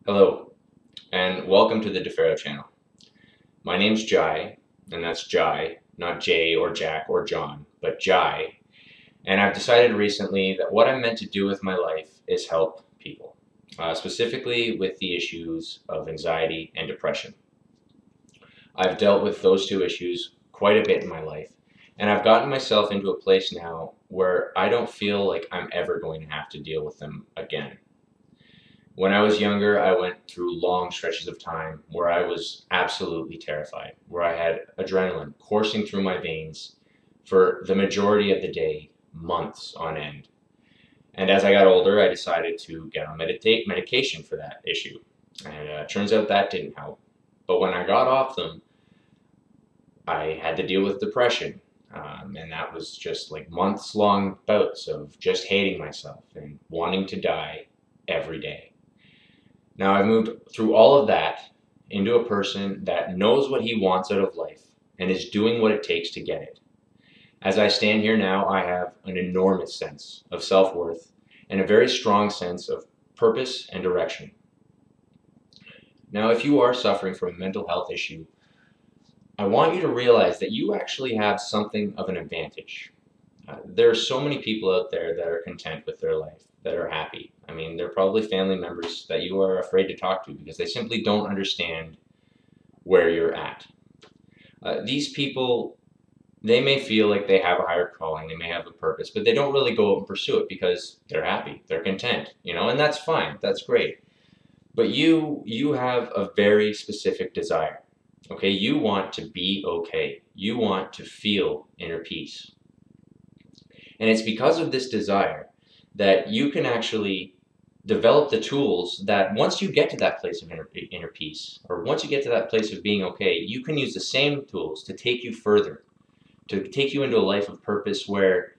Hello, and welcome to the Defero channel. My name's Jai, and that's Jai, not Jay or Jack or John, but Jai. And I've decided recently that what I'm meant to do with my life is help people, specifically with the issues of anxiety and depression. I've dealt with those two issues quite a bit in my life, and I've gotten myself into a place now where I don't feel like I'm ever going to have to deal with them again. When I was younger, I went through long stretches of time where I was absolutely terrified, where I had adrenaline coursing through my veins for the majority of the day, months on end. And as I got older, I decided to get on medication for that issue. And turns out that didn't help. But when I got off them, I had to deal with depression. And that was just like months long bouts of just hating myself and wanting to die every day. Now I've moved through all of that into a person that knows what he wants out of life and is doing what it takes to get it. As I stand here now, I have an enormous sense of self-worth and a very strong sense of purpose and direction. Now, if you are suffering from a mental health issue, I want you to realize that you actually have something of an advantage. There are so many people out there that are content with their life, that are happy. I mean, they're probably family members that you are afraid to talk to because they simply don't understand where you're at. These people, they may feel like they have a higher calling, they may have a purpose, but they don't really go out and pursue it because they're happy, they're content, and that's fine, that's great. But you have a very specific desire. Okay, you want to be okay. You want to feel inner peace. And it's because of this desire that you can actually develop the tools that once you get to that place of inner peace, or once you get to that place of being okay, you can use the same tools to take you further, to take you into a life of purpose where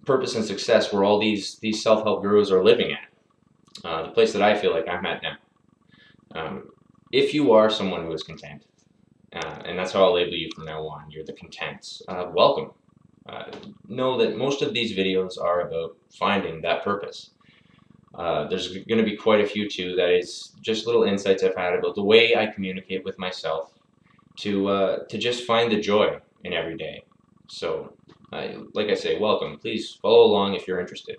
purpose and success, where all these self-help gurus are living at. The place that I feel like I'm at now. If you are someone who is content, and that's how I'll label you from now on, you're the contents, welcome. Know that most of these videos are about finding that purpose. There's going to be quite a few too that is just little insights I've had about the way I communicate with myself to just find the joy in every day. So, like I say, welcome. Please follow along if you're interested.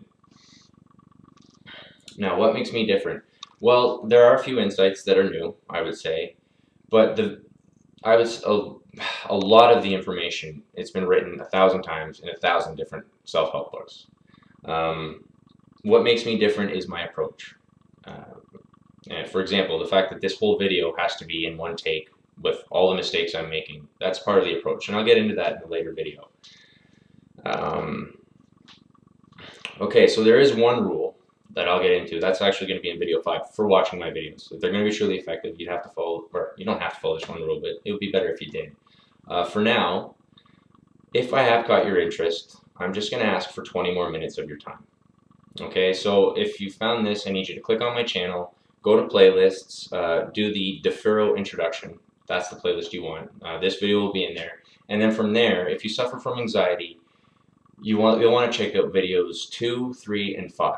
Now, what makes me different? Well, there are a few insights that are new, I would say, but a lot of the information, it's been written 1,000 times in 1,000 different self-help books. What makes me different is my approach. And for example, the fact that this whole video has to be in one take with all the mistakes I'm making, that's part of the approach, and I'll get into that in a later video. Okay, so there is one rule that I'll get into. That's actually going to be in video 5 for watching my videos. If they're going to be truly effective, you'd have to follow, or you don't have to follow this one rule, but it would be better if you did. For now, if I have caught your interest, I'm just going to ask for 20 more minutes of your time. Okay, so if you found this, I need you to click on my channel, go to playlists, do the Defero introduction. That's the playlist you want. This video will be in there. And then from there, if you suffer from anxiety, you'll want to check out videos 2, 3, and 5.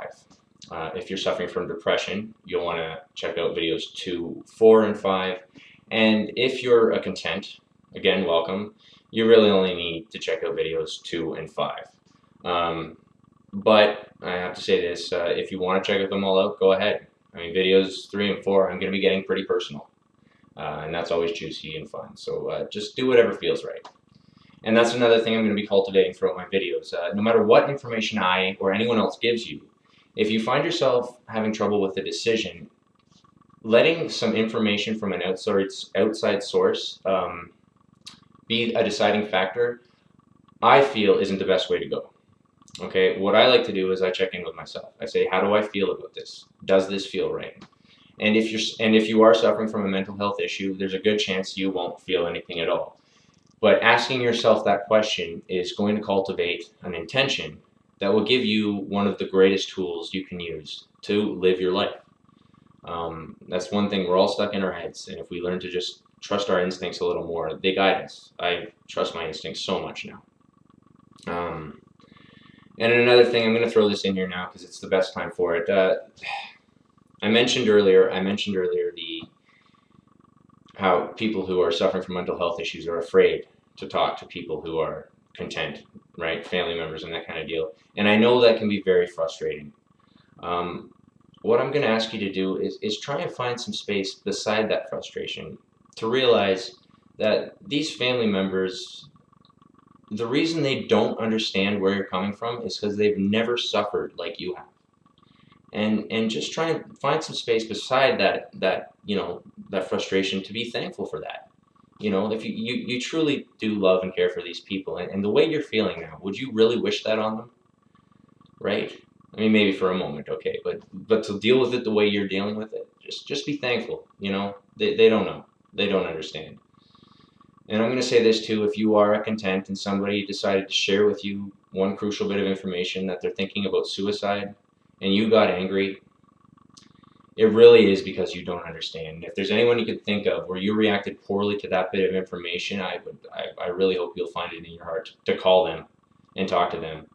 If you're suffering from depression, you'll want to check out videos 2, 4, and 5. And if you're a content, again, welcome, you really only need to check out videos 2 and 5. But I have to say this, if you want to check them all out, go ahead. I mean, videos 3 and 4, I'm going to be getting pretty personal. And that's always juicy and fun. So just do whatever feels right. And that's another thing I'm going to be cultivating throughout my videos. No matter what information I or anyone else gives you, if you find yourself having trouble with a decision, letting some information from an outside source be a deciding factor, I feel isn't the best way to go. Okay, what I like to do is I check in with myself. I say, how do I feel about this? Does this feel right? And if you are suffering from a mental health issue, there's a good chance you won't feel anything at all. But asking yourself that question is going to cultivate an intention that will give you one of the greatest tools you can use to live your life. That's one thing, we're all stuck in our heads, and if we learn to just trust our instincts a little more, they guide us. I trust my instincts so much now. And another thing, I'm going to throw this in here now because it's the best time for it. I mentioned earlier the how people who are suffering from mental health issues are afraid to talk to people who are content, right? Family members and that kind of deal. And I know that can be very frustrating. Um, what I'm going to ask you to do is try and find some space beside that frustration to realize that these family members, the reason they don't understand where you're coming from is because they've never suffered like you have. And just try and find some space beside that that frustration to be thankful for that. If you truly do love and care for these people, and the way you're feeling now, would you really wish that on them? Right? I mean, maybe for a moment, okay, but to deal with it the way you're dealing with it, just be thankful. They don't know, they don't understand. And I'm going to say this too: if you are a content and somebody decided to share with you one crucial bit of information that they're thinking about suicide, and you got angry, it really is because you don't understand. If there's anyone you could think of where you reacted poorly to that bit of information, I really hope you'll find it in your heart to call them and talk to them,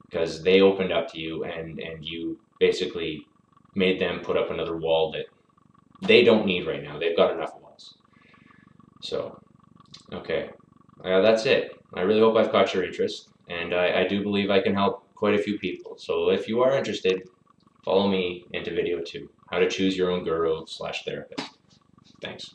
because they opened up to you and you basically made them put up another wall that they don't need right now. They've got enough walls. So, okay, that's it. I really hope I've caught your interest, and I do believe I can help quite a few people. So if you are interested, follow me into video 2, how to choose your own guru/therapist. Thanks.